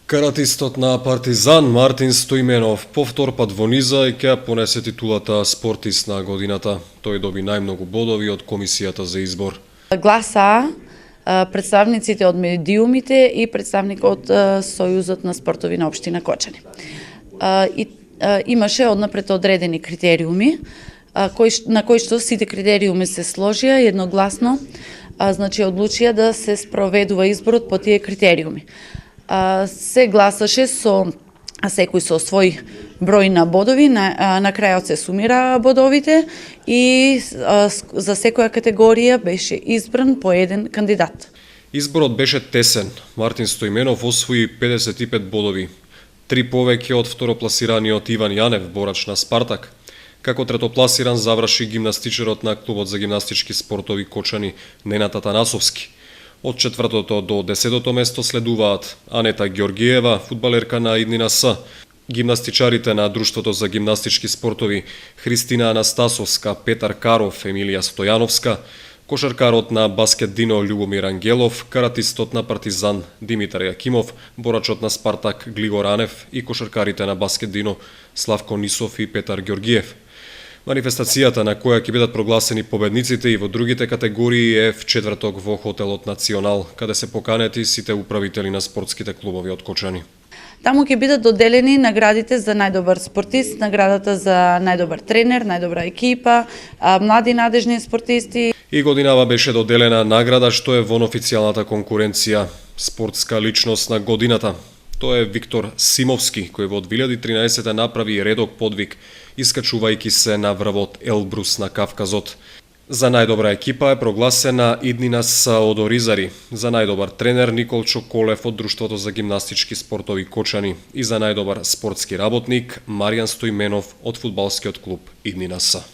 Каратистот на Партизан Мартин Стоименов повтор пат во низа и ќе понесе титулата спортист на годината. Тој доби најмногу бодови од комисијата за избор. Гласа представниците од медиумите и представник од Сојузот на спортови на општина Кочани. Имаше однапред одредени критериуми, на кои што сите критериуми се сложија едногласно, значи одлучија да се спроведува изборот по тие критериуми. Се гласаше секој со свој број на бодови, на крајот се сумира бодовите и за секоја категорија беше избран по еден кандидат. Изборот беше тесен. Мартин Стоименов освои 55 бодови, 3 повеќе од второпласираниот Иван Јанев, борач на Спартак. Како третопласиран заврши гимнастичарот на клубот за гимнастички спортови Кочани Ненад Атанасовски. Од 4-то до 10-то место следуваат Анета Ѓоргиева, фудбалерка на Иднина С, гимнастичарите на Друштвото за гимнастички спортови Христина Анастасовска, Петар Каров, Емилија Стојановска, кошаркарот на Баскет Дино Љубомир Ангелов, каратистот на Партизан Димитар Јакимов, борачот на Спартак Глигор Анев и кошаркарите на Баскет Дино Славко Нисов и Петар Ѓоргиев. Манифестацијата на која ќе бидат прогласени победниците и во другите категории е в четврток во хотелот Национал, каде се поканети сите управители на спортските клубови од Кочани. Таму ќе бидат доделени наградите за најдобар спортист, наградата за најдобар тренер, најдобра екипа, млади надежни спортисти. И годинава беше доделена награда што е во официјалната конкуренција спортска личност на годината. Тоа е Виктор Симовски, кој во 2013 направи редок подвиг, искачувајќи се на врвот Елбрус на Кавказот. За најдобра екипа е прогласена Иднина С од Оризари, за најдобар тренер Николчо Колев од Друштвото за гимнастички спортови Кочани и за најдобар спортски работник Маријан Стоименов од фудбалскиот клуб Иднина С.